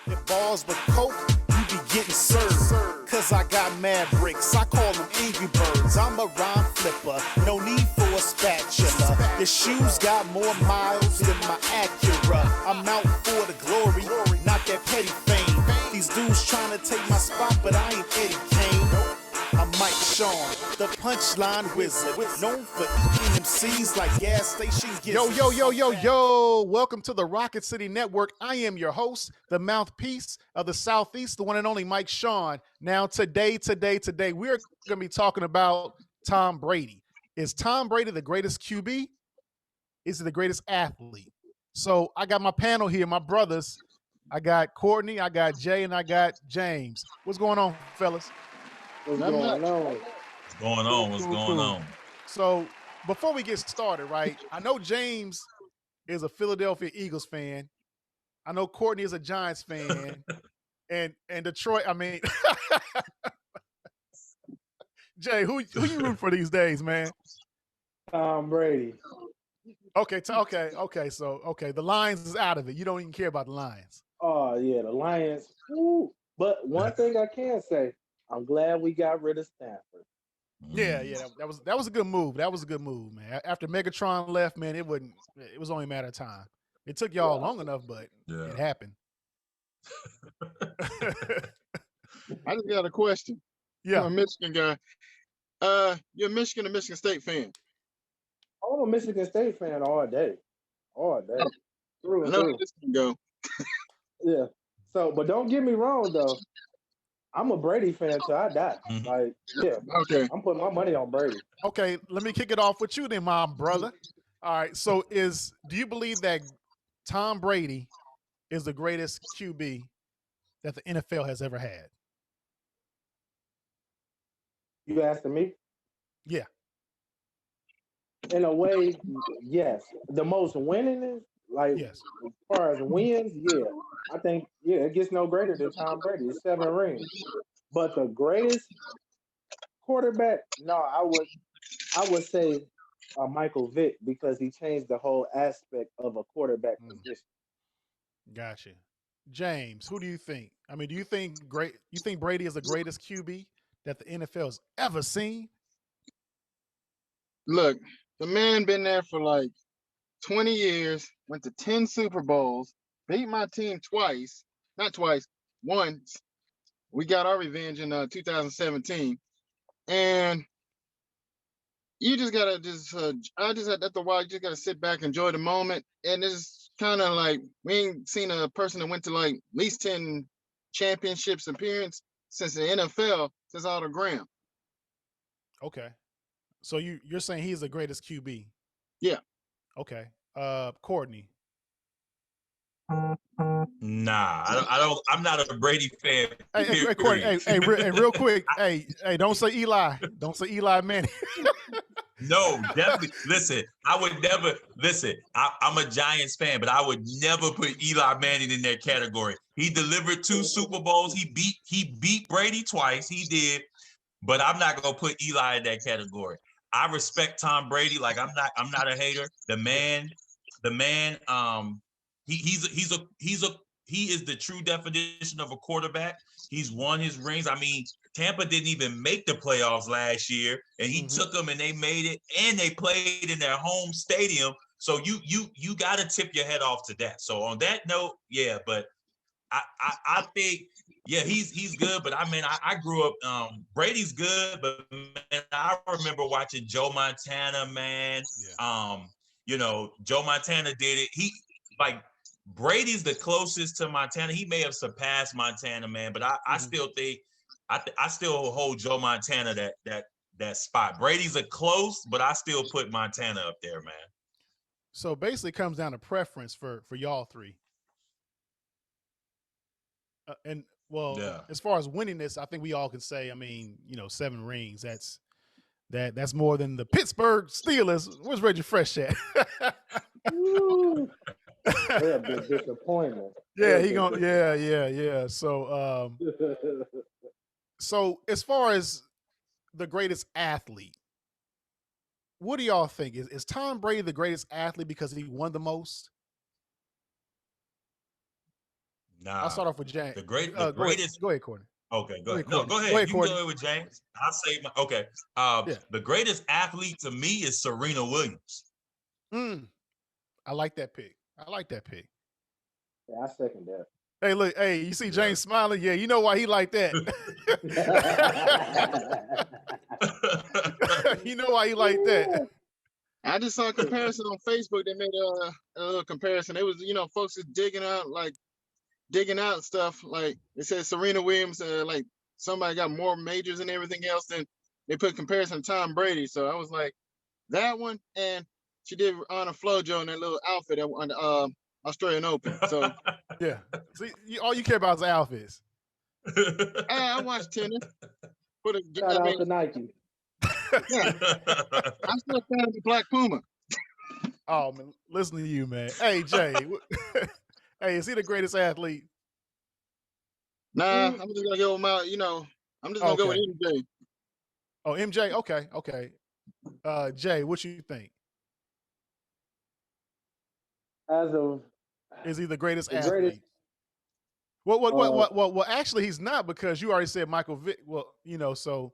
If balls with coke, you be getting served. Cause I got mad bricks, I call them Angry Birds. I'm a rhyme flipper, no need for a spatula. Your shoes got more miles than my Acura. I'm out for the glory, not that petty fame. These dudes trying to take my spot, but I ain't Eddie Kane. I'm Mike Sean, the punchline wizard, known for eating MCs like gas station gizzards. Yo. Welcome to the Rocket City Network. I am your host, the mouthpiece of the Southeast, the one and only Mike Sean. Now, today, we're going to be talking about Tom Brady. Is Tom Brady the greatest QB? Is he the greatest athlete? So I got my panel here, my brothers. I got Courtney, I got Jay, and I got James. What's going on, fellas? What's going on? What's going on? So before we get started, right? I know James is a Philadelphia Eagles fan. I know Courtney is a Giants fan, and Detroit. I mean, Jay, who you rooting for these days, man? Tom Brady. Okay. So the Lions is out of it. You don't even care about the Lions. Oh yeah, the Lions. Woo. But one thing I can say, I'm glad we got rid of Stanford. Yeah, that was a good move. That was a good move, man. After Megatron left, man, it was only a matter of time. It took y'all long enough, but it happened. I just got a question. Yeah. I'm a Michigan guy. You're a Michigan or Michigan State fan? I'm a Michigan State fan all day. Through I and know through. how this can go. Yeah. So, but don't get me wrong though. I'm a Brady fan till I die. Like, yeah. Okay. I'm putting my money on Brady. Okay, let me kick it off with you then, my brother. All right. So do you believe that Tom Brady is the greatest QB that the NFL has ever had? You asking me? Yeah. In a way, yes. The most winningest, like Yes. as far as wins, yeah. I think, it gets no greater than Tom Brady. It's 7 rings. But the greatest quarterback, no, I would say Michael Vick, because he changed the whole aspect of a quarterback position. Gotcha. James, who do you think? I mean, do you think Brady is the greatest QB that the NFL has ever seen? Look, the man been there for like 20 years, went to 10 Super Bowls, beat my team twice. Not twice, once. We got our revenge in 2017. And you just gotta after a while, you just gotta sit back, enjoy the moment. And it's kind of like we ain't seen a person that went to like at least 10 championships appearance since the NFL, since Otto Graham. Okay. So you're saying he's the greatest QB? Yeah. Okay. Courtney. Nah, I don't. I'm not a Brady fan. Hey, Courtney. Hey, real quick. Hey, don't say Eli. Don't say Eli Manning. No, definitely. Listen, I would never listen. I'm a Giants fan, but I would never put Eli Manning in that category. He delivered 2 Super Bowls. He beat Brady twice. He did, but I'm not gonna put Eli in that category. I respect Tom Brady. Like I'm not a hater. The man. He is the true definition of a quarterback. He's won his rings. I mean, Tampa didn't even make the playoffs last year, and he took them and they made it, and they played in their home stadium. So you got to tip your head off to that. So on that note, yeah, but I think he's good. But I mean, I grew up. Brady's good, but man, I remember watching Joe Montana, man. Yeah. Joe Montana did it. Brady's the closest to Montana. He may have surpassed Montana, man, but I still think I still hold Joe Montana that spot. Brady's a close, but I still put Montana up there, man. So basically, it comes down to preference for y'all three. As far as winningness, I think we all can say, I mean, 7 rings. That's more than the Pittsburgh Steelers. Where's Reggie Fresh at? They're a big disappointment. Yeah. So as far as the greatest athlete, what do y'all think? Is Tom Brady the greatest athlete because he won the most? I'll Nah, start off with James. the Go ahead. greatest. Go ahead, Courtney. Okay, go Go ahead. ahead, No, Courtney. go Go ahead. ahead, You can Courtney. go ahead with James. I'll say my okay. Yeah. The greatest athlete to me is Serena Williams. I like that pick. I like that pick. Yeah, I second that. Hey, look. Hey, you see Yeah. James smiling? Yeah, you know why he like that. You know why he like that. I just saw a comparison on Facebook. They made a little comparison. It was, folks just digging out stuff. Like it says Serena Williams, like somebody got more majors and everything else. Then they put comparison to Tom Brady. So I was like, that one, and she did Anna Flojo in that little outfit on the Australian Open. So Yeah. See, all you care about is outfits. I watched tennis. Shout out to Nike. Yeah, I'm still a fan of the Black Puma. Oh man, listen to you, man. Hey Jay, hey, is he the greatest athlete? Nah, I'm just gonna go with my, I'm just gonna go with Okay. MJ. Oh, MJ. Okay. Jay, what you think? As of Is he the greatest the athlete? greatest, Well, actually, he's not because you already said Michael Vick. Well, so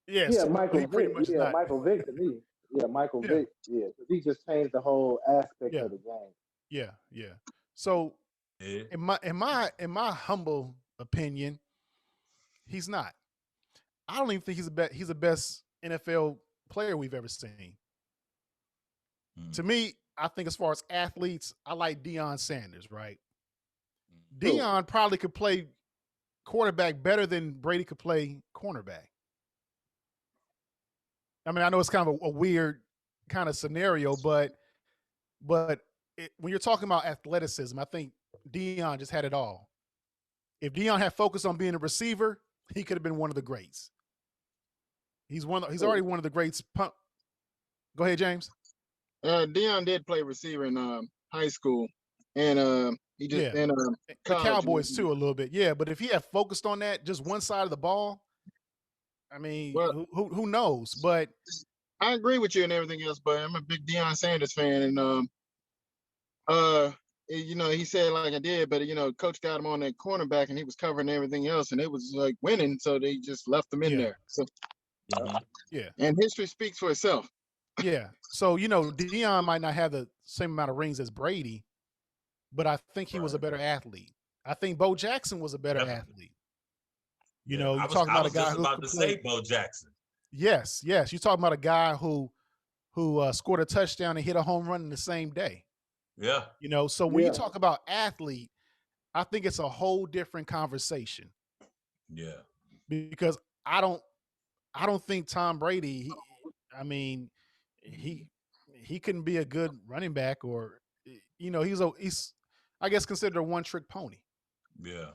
yes, yeah, Michael he pretty Vick. much Yeah, not. Michael Vick to me. Yeah, Michael Yeah. Vick. Yeah, 'cause he just changed the whole aspect Yeah. of the game. Yeah. So Yeah. in my humble opinion, he's not. I don't even think he's the best NFL player we've ever seen. To me, I think as far as athletes, I like Deion Sanders, right? Deion probably could play quarterback better than Brady could play cornerback. I mean, I know it's kind of a weird kind of scenario, but when you're talking about athleticism, I think Deion just had it all. If Deion had focused on being a receiver, he could have been one of the greats. He's already one of the greats. Go ahead, James. Deion did play receiver in high school, and he just in the college. Cowboys too a little bit. Yeah, but if he had focused on that, just one side of the ball, I mean, Well, who knows? But I agree with you and everything else, but I'm a big Deion Sanders fan, and he said like I did, but coach got him on that cornerback, and he was covering everything else, and it was like winning, so they just left him in there. So yeah, and history speaks for itself. yeah. So Deion might not have the same amount of rings as Brady, but I think he was a better athlete. I think Bo Jackson was a better athlete. You talk about a guy who about to say Bo Jackson. Yes. You're talking about a guy who scored a touchdown and hit a home run in the same day. Yeah. So when you talk about athlete, I think it's a whole different conversation. Yeah. Because I don't think Tom Brady, he couldn't be a good running back, or he's I guess considered a one-trick pony. Yeah.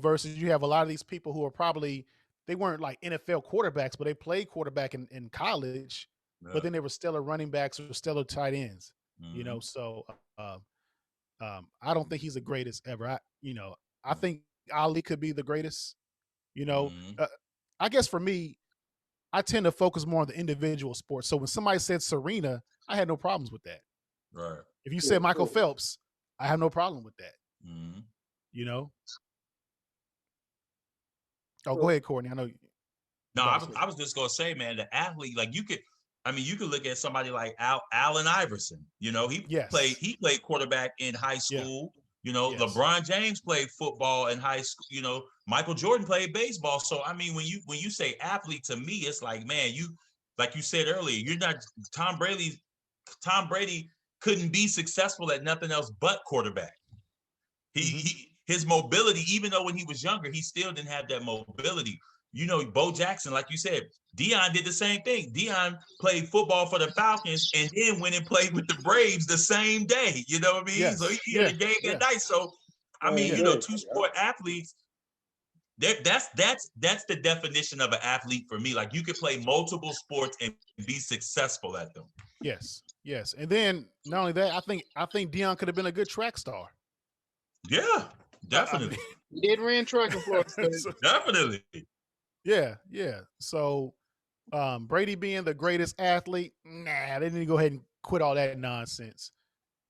Versus you have a lot of these people who are probably, they weren't like NFL quarterbacks, but they played quarterback in college, but then they were stellar running backs or stellar tight ends. So I don't think he's the greatest ever. I think Ali could be the greatest. I guess for me, I tend to focus more on the individual sports. So when somebody said Serena, I had no problems with that. Right. If you said Michael Phelps, I have no problem with that. Oh, go ahead, Courtney. I know. No, I was just gonna say, man, the athlete, like you could look at somebody like Allen Iverson. He played quarterback in high school. LeBron James played football in high school. Michael Jordan played baseball. So I mean, when you say athlete, to me, it's like, man, like you said earlier, you're not Tom Brady. Tom Brady couldn't be successful at nothing else but quarterback. His mobility, even though when he was younger, he still didn't have that mobility. Bo Jackson, like you said, Deion did the same thing. Deion played football for the Falcons and then went and played with the Braves the same day. You know what I mean? Yes. So he had a game that night. So I mean, two sport athletes. That's the definition of an athlete for me. Like you could play multiple sports and be successful at them. Yes. And then not only that, I think Deion could have been a good track star. Yeah, definitely. He did ran track in Florida State. Definitely. Yeah. So Brady being the greatest athlete, they didn't go ahead and quit all that nonsense.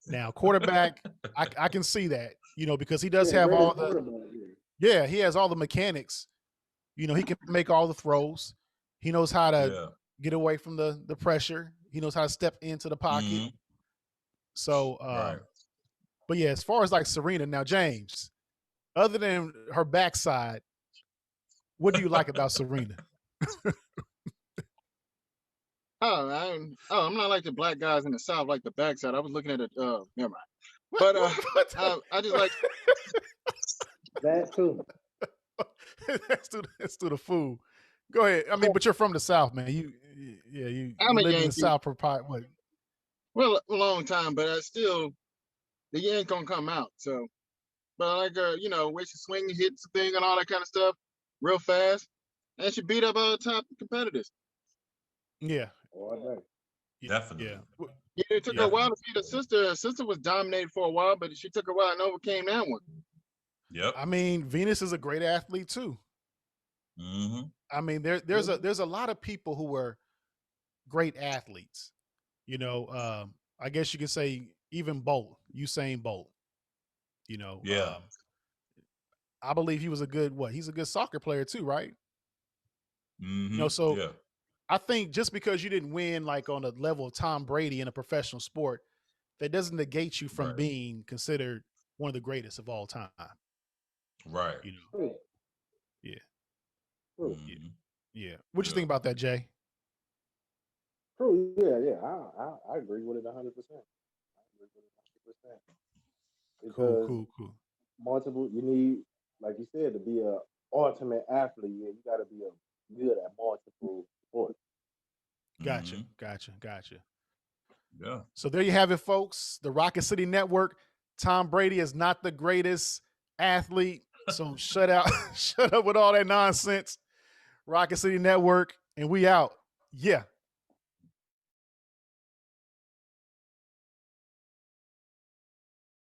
Now, quarterback, I can see that. because he does Yeah, have all greatest the quarterback. Yeah. he has all the mechanics. He can make all the throws. He knows how to Yeah. get away from the pressure. He knows how to step into the pocket. Mhm. So, Right. but yeah, as far as like Serena, now James, other than her backside, what do you like about Serena? I'm not like the black guys in the South, like the backside. I was looking at it. Never mind. What, But I just like. That too. that's to the fool. Go ahead. I mean, but you're from the South, man. You I'm a lived in the Yankee. South for what? Well, a long time, but I still the yank gonna come out. So, but I like her, where she swing, hits the thing, and all that kind of stuff, real fast, and she beat up all the top competitors. Yeah. Oh, I know. Definitely. Yeah. Yeah, it took her a while to beat her sister. Her sister was dominated for a while, but she took a while and overcame that one. Yep. I mean, Venus is a great athlete too. Mm-hmm. I mean, there's a lot of people who were great athletes. I guess you could say even Bolt, Usain Bolt. Yeah. I believe he was a good he's a good soccer player too, right? Mm-hmm. So Yeah. I think just because you didn't win like on the level of Tom Brady in a professional sport, that doesn't negate you from Right. being considered one of the greatest of all time. Right. True. Yeah. True. Mhm. Yeah. What you Yeah. think about that, Jay? True. Yeah. I agree with it 100%. I agree with it 100%. Because Cool. multiple, you need, like you said, to be a ultimate athlete. Yeah, you got to be good at multiple sports. Gotcha. Mhm. Yeah. So there you have it, folks. The Rocket City Network. Tom Brady is not the greatest athlete. So shut up with all that nonsense. Rocket City Network, and we out. Yeah.